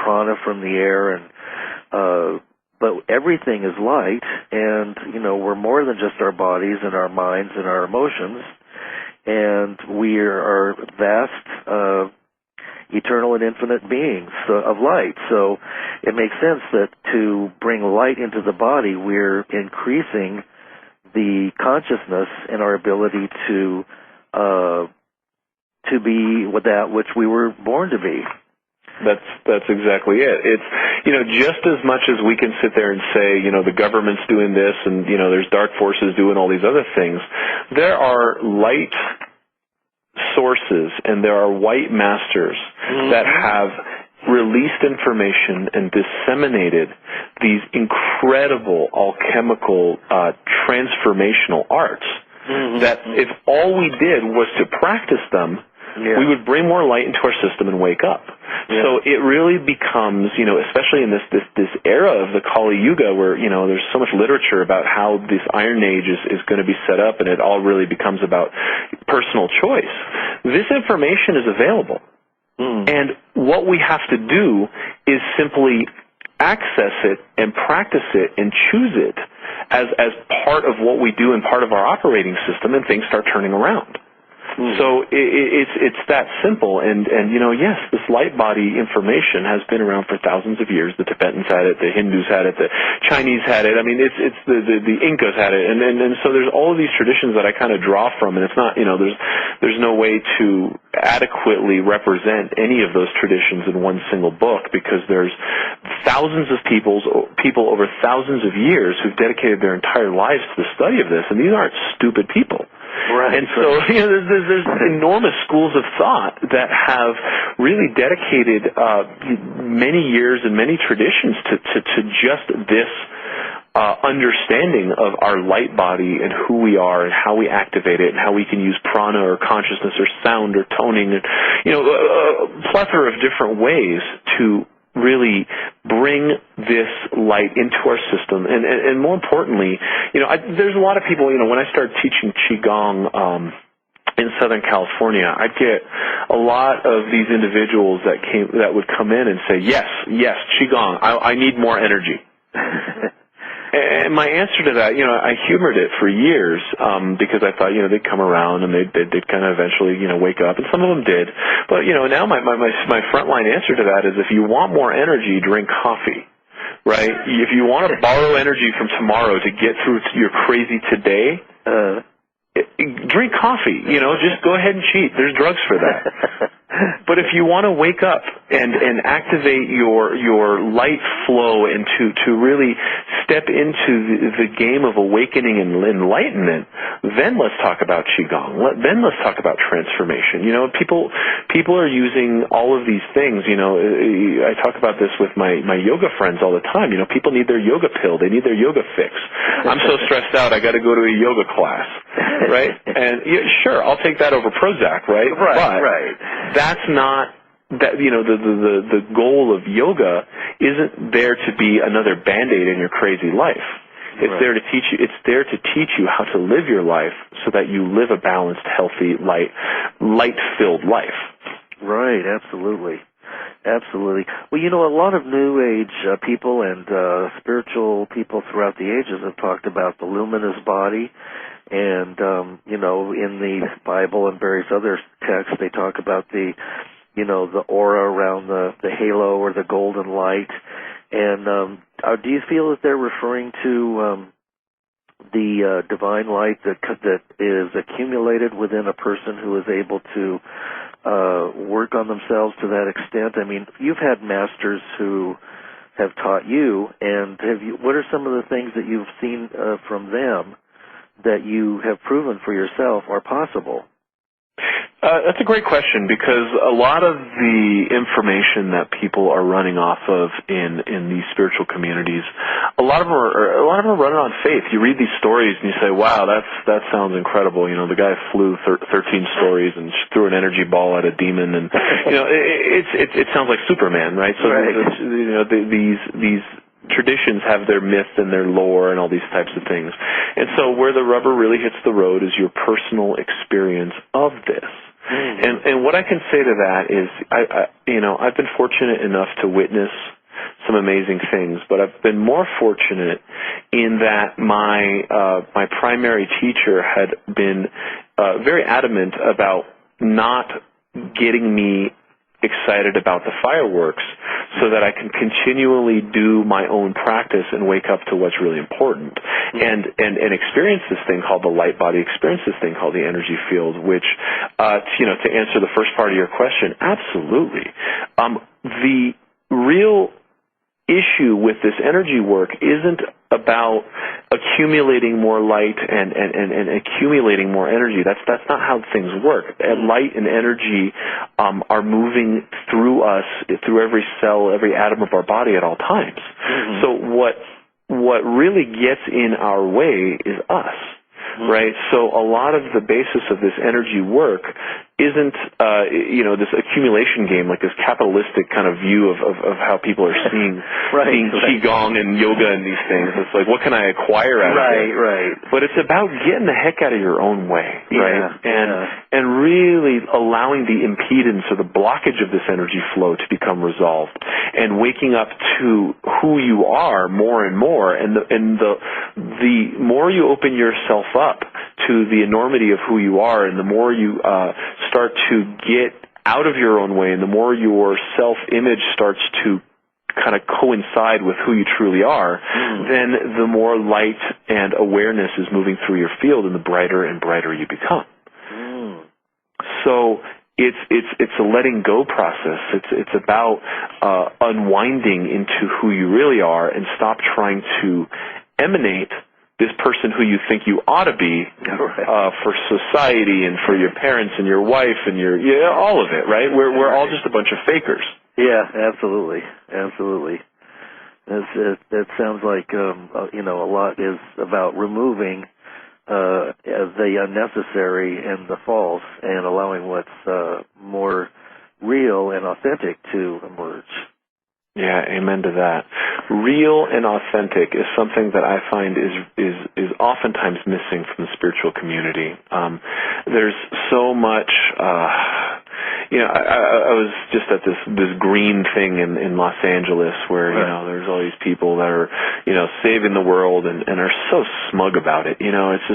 prana from the air, and but everything is light, and we're more than just our bodies and our minds and our emotions, and we are vast, eternal and infinite beings of light. So it makes sense that to bring light into the body, we're increasing the consciousness and our ability to be with that which we were born to be. That's exactly it. It's, just as much as we can sit there and say, the government's doing this and, there's dark forces doing all these other things, there are light sources and there are white masters that have released information and disseminated these incredible alchemical transformational arts that if all we did was to practice them, we would bring more light into our system and wake up. So it really becomes, especially in this era of the Kali Yuga where, there's so much literature about how this Iron Age is going to be set up, and it all really becomes about personal choice. This information is available. And what we have to do is simply access it and practice it and choose it as part of what we do and part of our operating system, and things start turning around. So it's that simple, and yes, this light body information has been around for thousands of years. The Tibetans had it, the Hindus had it, the Chinese had it. I mean, it's the Incas had it, and so there's all of these traditions that I kind of draw from, and it's not there's no way to adequately represent any of those traditions in one single book, because there's thousands of people over thousands of years who've dedicated their entire lives to the study of this, and these aren't stupid people. Right. And so there's enormous schools of thought that have really dedicated many years and many traditions to just this understanding of our light body and who we are and how we activate it and how we can use prana or consciousness or sound or toning and a plethora of different ways to really bring this light into our system. And more importantly, there's a lot of people, when I started teaching Qigong in Southern California, I'd get a lot of these individuals that would come in and say, yes, Qigong, I need more energy. And my answer to that, I humored it for years because I thought, they'd come around and they'd kind of eventually, wake up, and some of them did. But, now my frontline answer to that is, if you want more energy, drink coffee, right? If you want to borrow energy from tomorrow to get through your crazy today, drink coffee, just go ahead and cheat. There's drugs for that. But if you want to wake up and activate your light flow and to really step into the game of awakening and enlightenment, then let's talk about Qigong. Then let's talk about transformation. People are using all of these things. I talk about this with my yoga friends all the time. People need their yoga pill. They need their yoga fix. I'm so stressed out, I got to go to a yoga class, right? And sure, I'll take that over Prozac, right? Right. That's not that. The goal of yoga isn't there to be another Band-Aid in your crazy life. It's there to teach you. It's there to teach you how to live your life so that you live a balanced, healthy, light-filled life. Right. Absolutely. Well, a lot of New Age people and spiritual people throughout the ages have talked about the luminous body, and in the Bible and various other texts, they talk about the aura around the halo or the golden light. And do you feel that they're referring to the divine light that is accumulated within a person who is able to work on themselves to that extent? I mean, you've had masters who have taught you, and what are some of the things that you've seen from them that you have proven for yourself are possible? That's a great question, because a lot of the information that people are running off of in these spiritual communities, a lot of them are running on faith. You read these stories and you say, "Wow, that sounds incredible." The guy flew 13 stories and threw an energy ball at a demon, and it sounds like Superman, right? So these traditions have their myth and their lore and all these types of things. And so where the rubber really hits the road is your personal experience of this. And what I can say to that is, I've been fortunate enough to witness some amazing things, but I've been more fortunate in that my primary teacher had been very adamant about not getting me excited about the fireworks so that I can continually do my own practice and wake up to what's really important and experience this thing called the light body, experience this thing called the energy field, which, to answer the first part of your question, absolutely. The real issue with this energy work isn't about accumulating more light and accumulating more energy. That's not how things work. Light and energy are moving through us, through every cell, every atom of our body at all times. Mm-hmm. So what really gets in our way is us. Right? So a lot of the basis of this energy work isn't, this accumulation game, like this capitalistic kind of view of how people are seeing Qigong and yoga and these things. It's like, what can I acquire out of it? Right. But it's about getting the heck out of your own way, right? And really allowing the impedance or the blockage of this energy flow to become resolved and waking up to who you are more and more. And the more you open yourself up to the enormity of who you are, and the more you start to get out of your own way, and the more your self-image starts to kind of coincide with who you truly are, then the more light and awareness is moving through your field, and the brighter and brighter you become. So it's a letting go process. It's about unwinding into who you really are, and stop trying to emanate this person who you think you ought to be for society and for your parents and your wife and all of it, right? We're all just a bunch of fakers. Yeah, absolutely. That sounds like a lot is about removing the unnecessary and the false, and allowing what's more real and authentic to emerge. Yeah, amen to that. Real and authentic is something that I find is oftentimes missing from the spiritual community. There's so much. I was just at this green thing in Los Angeles where there's all these people that are saving the world and are so smug about it. It's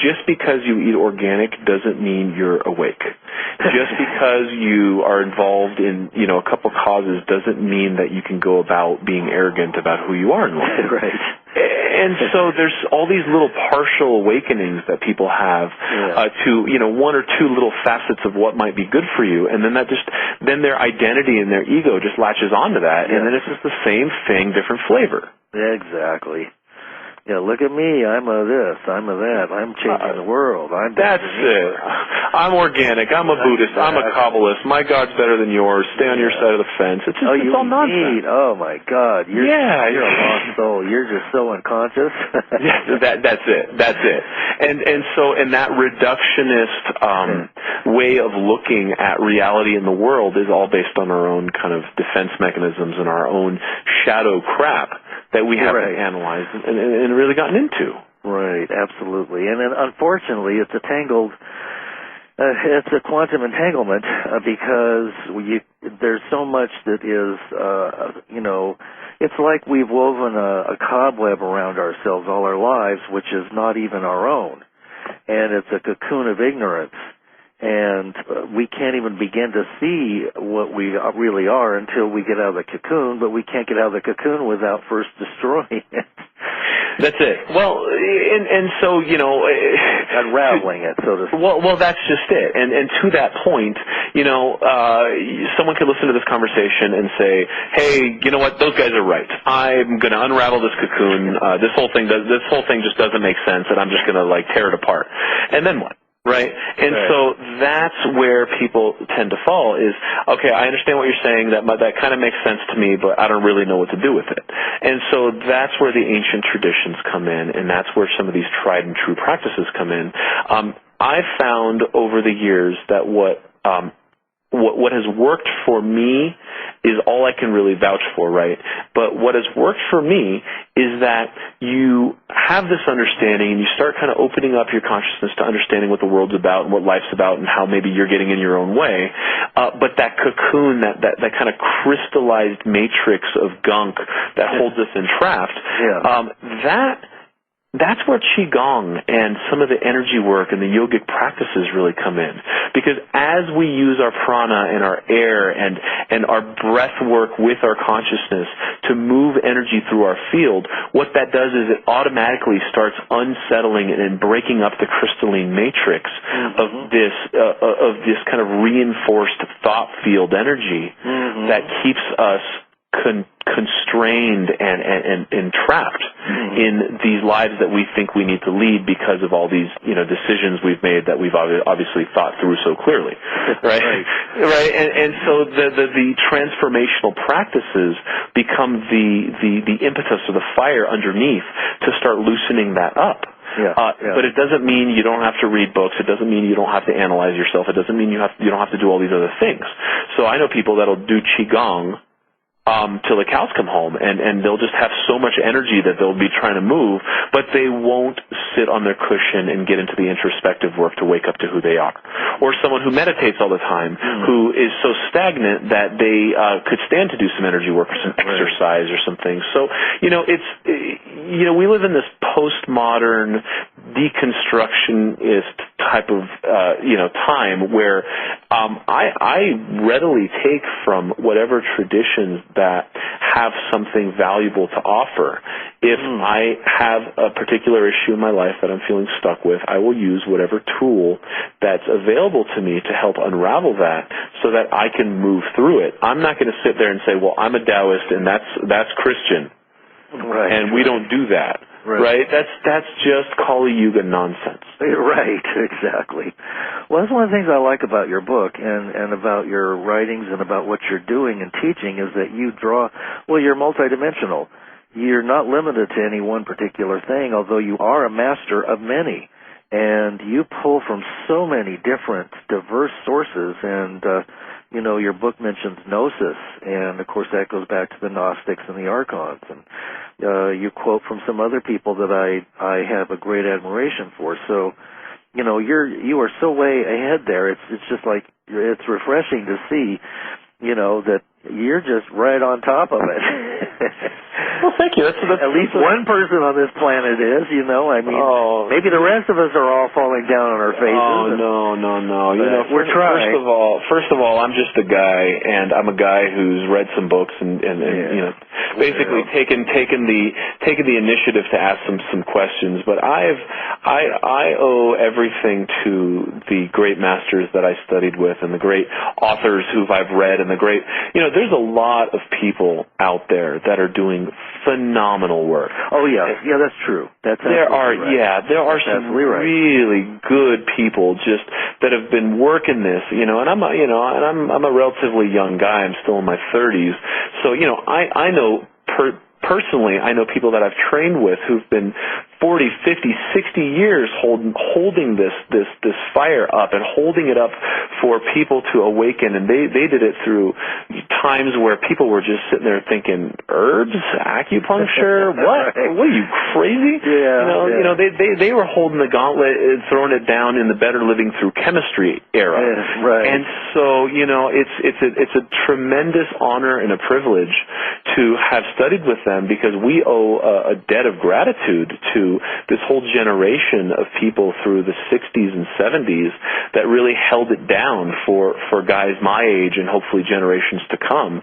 just because you eat organic doesn't mean you're awake. Just because you are involved in a couple causes doesn't mean that you can go about being arrogant about who you are in life. Right. And so there's all these little partial awakenings that people have to one or two little facets of what might be good for you, and then then their identity and their ego just latches onto that, and then it's just the same thing, different flavor. Exactly. Yeah, look at me. I'm a this. I'm a that. I'm changing the world. That's it. I'm organic. I'm a Buddhist. I'm a Kabbalist. My God's better than yours. Stay on your side of the fence. It's all nonsense. Oh, my God. You're a lost soul. You're just so unconscious. That's it. And so that reductionist way of looking at reality in the world is all based on our own kind of defense mechanisms and our own shadow crap that we haven't analyzed and really gotten into. Right, absolutely. And then, unfortunately, it's a quantum entanglement because there's so much that is, it's like we've woven a cobweb around ourselves all our lives, which is not even our own. And it's a cocoon of ignorance. And we can't even begin to see what we really are until we get out of the cocoon, but we can't get out of the cocoon without first destroying it. That's it. Well, and so, unraveling it, so to speak. Well, that's just it. And to that point, someone could listen to this conversation and say, hey, you know what, those guys are right. I'm going to unravel this cocoon. This whole thing just doesn't make sense, and I'm just going to, tear it apart. And then what? Right? And so that's where people tend to fall is, okay, I understand what you're saying, that kind of makes sense to me, but I don't really know what to do with it. And so that's where the ancient traditions come in, and that's where some of these tried and true practices come in. I've found over the years that what has worked for me is all I can really vouch for, right? But what has worked for me is that you have this understanding and you start kind of opening up your consciousness to understanding what the world's about and what life's about and how maybe you're getting in your own way. But that cocoon, that kind of crystallized matrix of gunk that holds us entrapped, that's where Qigong and some of the energy work and the yogic practices really come in. Because as we use our prana and our air and our breath work with our consciousness to move energy through our field, what that does is it automatically starts unsettling and breaking up the crystalline matrix of this kind of reinforced thought field energy that keeps us constrained and trapped in these lives that we think we need to lead because of all these decisions we've made that we've obviously thought through so clearly, right? Right. And so the transformational practices become the impetus or the fire underneath to start loosening that up. But it doesn't mean you don't have to read books. It doesn't mean you don't have to analyze yourself. It doesn't mean you don't have to do all these other things. So I know people that'll do Qigong till the cows come home, and they'll just have so much energy that they'll be trying to move, but they won't sit on their cushion and get into the introspective work to wake up to who they are. Or someone who meditates all the time, who is so stagnant that they could stand to do some energy work or some exercise or some things. So, we live in this postmodern, deconstructionist type of, time where I readily take from whatever traditions that have something valuable to offer. If I have a particular issue in my life that I'm feeling stuck with, I will use whatever tool that's available to me to help unravel that so that I can move through it. I'm not going to sit there and say, well, I'm a Taoist and that's Christian. Right. And we don't do that. Right? That's just Kali Yuga nonsense. Right, exactly. Well, that's one of the things I like about your book and about your writings and about what you're doing and teaching is that you're multidimensional. You're not limited to any one particular thing, although you are a master of many. And you pull from so many different, diverse sources. And, your book mentions Gnosis. And, of course, that goes back to the Gnostics and the Archons. And you quote from some other people that I have a great admiration for. So, you are so way ahead there. It's just like, it's refreshing to see, that you're just right on top of it. Well, thank you. That's at least one person on this planet is, maybe the rest of us are all falling down on our faces. Oh, no. We're trying. First of all, I'm just a guy, and I'm a guy who's read some books and basically taken the initiative to ask some questions. But I owe everything to the great masters that I studied with and the great authors who I've read and the great, there's a lot of people out there that are doing phenomenal work. Oh yeah, that's true. There are some really good people just that have been working this, and I'm a relatively young guy. I'm still in my 30s, so I know personally, I know people that I've trained with who've been 40, 50, 60 years holding this fire up and holding it up for people to awaken. And they did it through times where people were just sitting there thinking, herbs, acupuncture, what? What are you, crazy? They were holding the gauntlet and throwing it down in the better living through chemistry era. And so, it's a tremendous honor and a privilege to have studied with them because we owe a debt of gratitude to this whole generation of people through the 60s and 70s that really held it down for guys my age and hopefully generations to come